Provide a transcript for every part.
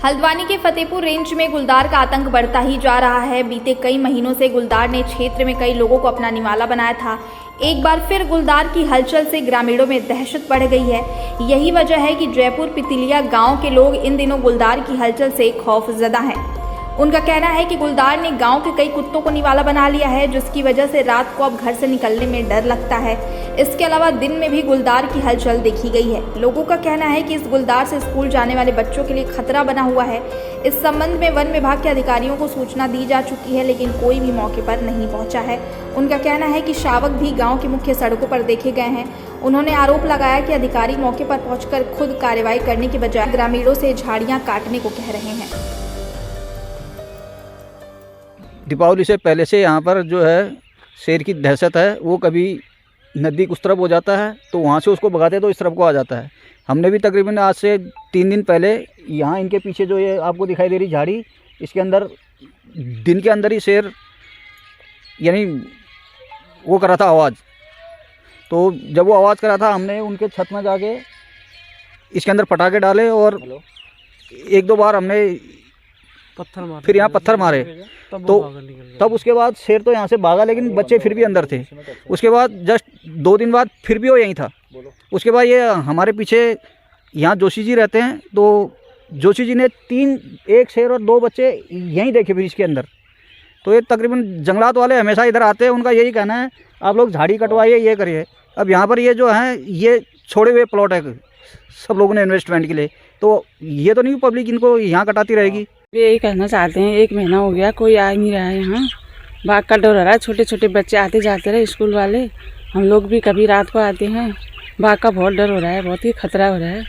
हल्द्वानी के फतेहपुर रेंज में गुलदार का आतंक बढ़ता ही जा रहा है। बीते कई महीनों से गुलदार ने क्षेत्र में कई लोगों को अपना निवाला बनाया था। एक बार फिर गुलदार की हलचल से ग्रामीणों में दहशत बढ़ गई है। यही वजह है कि जयपुर पितिलिया गांव के लोग इन दिनों गुलदार की हलचल से खौफजदा हैं। उनका कहना है कि गुलदार ने गांव के कई कुत्तों को निवाला बना लिया है, जिसकी वजह से रात को अब घर से निकलने में डर लगता है। इसके अलावा दिन में भी गुलदार की हलचल देखी गई है। लोगों का कहना है कि इस गुलदार से स्कूल जाने वाले बच्चों के लिए खतरा बना हुआ है। इस संबंध में वन विभाग के अधिकारियों को सूचना दी जा चुकी है, लेकिन कोई भी मौके पर नहीं पहुंचा है। उनका कहना है कि शावक भी गाँव की मुख्य सड़कों पर देखे गए हैं। उन्होंने आरोप लगाया कि अधिकारी मौके पर पहुंचकर खुद कार्रवाई करने के बजाय ग्रामीणों से झाड़ियां काटने को कह रहे हैं। दीपावली से पहले से यहाँ पर जो है शेर की दहशत है। वो कभी नदी उस तरफ हो जाता है तो वहाँ से उसको भगाते तो इस तरफ को आ जाता है। हमने भी तकरीबन आज से 3 दिन पहले यहाँ इनके पीछे जो ये आपको दिखाई दे रही झाड़ी, इसके अंदर दिन के अंदर ही शेर यानी वो करा था आवाज़। तो जब वो आवाज़ करा था हमने उनके छत में जाके इसके अंदर पटाखे डाले और 1-2 बार हमने पत्थर मारे, फिर यहाँ पत्थर मारे तो तब उसके बाद शेर तो यहाँ से भागा, लेकिन बच्चे फिर भी अंदर थे। उसके बाद जस्ट 2 दिन बाद फिर भी वो यहीं था। उसके बाद ये हमारे पीछे यहाँ जोशी जी रहते हैं, तो जोशी जी ने 1 शेर और 2 बच्चे यहीं देखे फिर इसके अंदर। तो ये तकरीबन जंगलात वाले हमेशा इधर आते हैं। उनका यही कहना है आप लोग झाड़ी कटवाइए, ये करिए। अब यहाँ पर ये जो है ये छोड़े हुए प्लॉट है सब लोगों ने इन्वेस्टमेंट के लिए, तो ये तो नहीं पब्लिक इनको यहाँ कटाती रहेगी। यही कहना चाहते हैं, 1 महीना हो गया कोई आ नहीं रहा है यहाँ। बाघ का डर हो रहा है, छोटे छोटे बच्चे आते जाते रहे स्कूल वाले, हम लोग भी कभी रात को आते हैं। बाघ का बहुत डर हो रहा है, बहुत ही खतरा हो रहा है।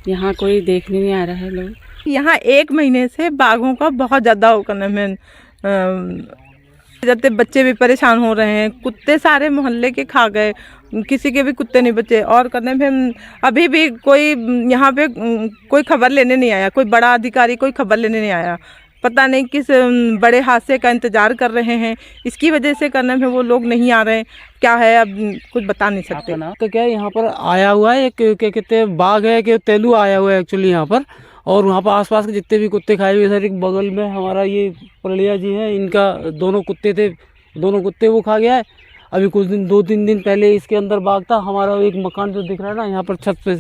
यहाँ कोई देखने नहीं आ रहा है लोग। यहाँ 1 महीने से बाघों का बहुत ज़्यादा होने में जाते, बच्चे भी परेशान हो रहे हैं। कुत्ते सारे मोहल्ले के खा गए, किसी के भी कुत्ते नहीं बचे। और करने में अभी भी कोई यहाँ पे कोई खबर लेने नहीं आया, कोई बड़ा अधिकारी कोई खबर लेने नहीं आया। पता नहीं किस बड़े हादसे का इंतज़ार कर रहे हैं, इसकी वजह से करने में वो लोग नहीं आ रहे हैं। क्या है अब कुछ बता नहीं सकते ना। तो क्या यहाँ पर आया हुआ है एक क्या कहते हैं बाघ है कि तेलू आया हुआ है एक्चुअली यहाँ पर। और वहाँ पर आसपास के जितने भी कुत्ते खाए हुए, सर एक बगल में हमारा ये परलिया जी है, इनका 2 कुत्ते थे, 2 कुत्ते वो खा गया है। अभी कुछ दिन 2-3 दिन पहले इसके अंदर बाघ था। हमारा एक मकान जो दिख रहा है ना यहाँ पर छत पे,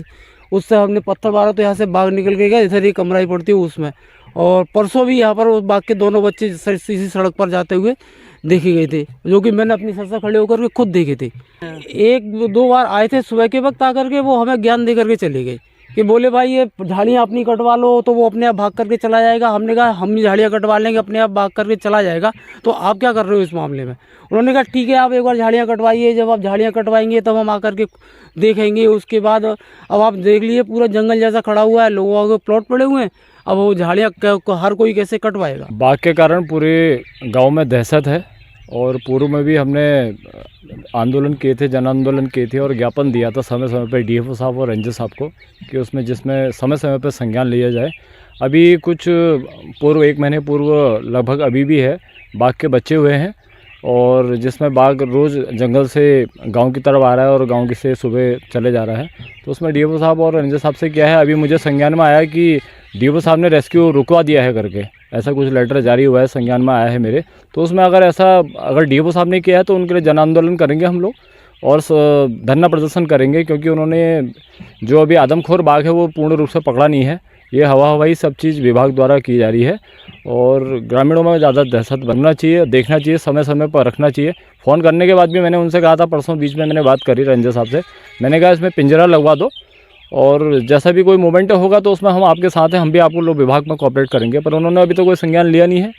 उससे हमने पत्थर मारा तो यहाँ से बाघ निकल के गया। इधर ही कमरा ही पड़ती है उसमें। और परसों भी यहाँ पर उस बाघ के 2 बच्चे इसी सड़क पर जाते हुए देखे गए थे, जो कि मैंने अपनी सर से खड़े होकर के खुद देखे थे। 1-2 बार आए थे सुबह के वक्त आकर के, वो हमें ज्ञान दे करके चले गए कि बोले भाई ये झाड़ियाँ अपनी कटवा लो तो वो अपने आप भाग करके चला जाएगा। हमने कहा हम भी झाड़ियाँ कटवा लेंगे, अपने आप भाग करके चला जाएगा, तो आप क्या कर रहे हो इस मामले में। उन्होंने कहा ठीक है आप एक बार झाड़ियाँ कटवाइए, जब आप झाड़ियाँ कटवाएंगे तब हम आकर के देखेंगे। उसके बाद अब आप देख लीजिए पूरा जंगल जैसा खड़ा हुआ है, लोगों के प्लॉट पड़े हुए हैं। अब वो झाड़ियाँ हर कोई कैसे कटवाएगा। बाघ के कारण पूरे गाँव में दहशत है। और पूर्व में भी हमने आंदोलन किए थे, जन आंदोलन किए थे और ज्ञापन दिया था समय समय पर डीएफओ साहब और रेंजर साहब को कि जिसमें समय समय पर संज्ञान लिया जाए। अभी कुछ पूर्व 1 महीने पूर्व लगभग अभी भी है बाघ के बच्चे हुए हैं, और जिसमें बाघ रोज़ जंगल से गांव की तरफ आ रहा है और गांव से सुबह चले जा रहा है। तो उसमें डीएफओ साहब और रेंजर साहब से क्या है, अभी मुझे संज्ञान में आया कि डीएफओ साहब ने रेस्क्यू रुकवा दिया है करके, ऐसा कुछ लेटर जारी हुआ है, संज्ञान में आया है मेरे। तो उसमें अगर डीएफओ साहब ने किया है तो उनके लिए जन आंदोलन करेंगे हम लोग और धरना प्रदर्शन करेंगे, क्योंकि उन्होंने जो अभी आदमखोर बाघ है वो पूर्ण रूप से पकड़ा नहीं है। ये हवाई सब चीज़ विभाग द्वारा की जा रही है। और ग्रामीणों में ज़्यादा दहशत बनना चाहिए, देखना चाहिए, समय समय पर रखना चाहिए। फ़ोन करने के बाद भी मैंने उनसे कहा था, परसों बीच में मैंने बात करी रेंजर साहब से, मैंने कहा इसमें पिंजरा लगवा दो और जैसा भी कोई मूवमेंट होगा तो उसमें हम आपके साथ हैं, हम भी आपको लोग विभाग में कोऑपरेट करेंगे। पर उन्होंने अभी तो कोई संज्ञान लिया नहीं है।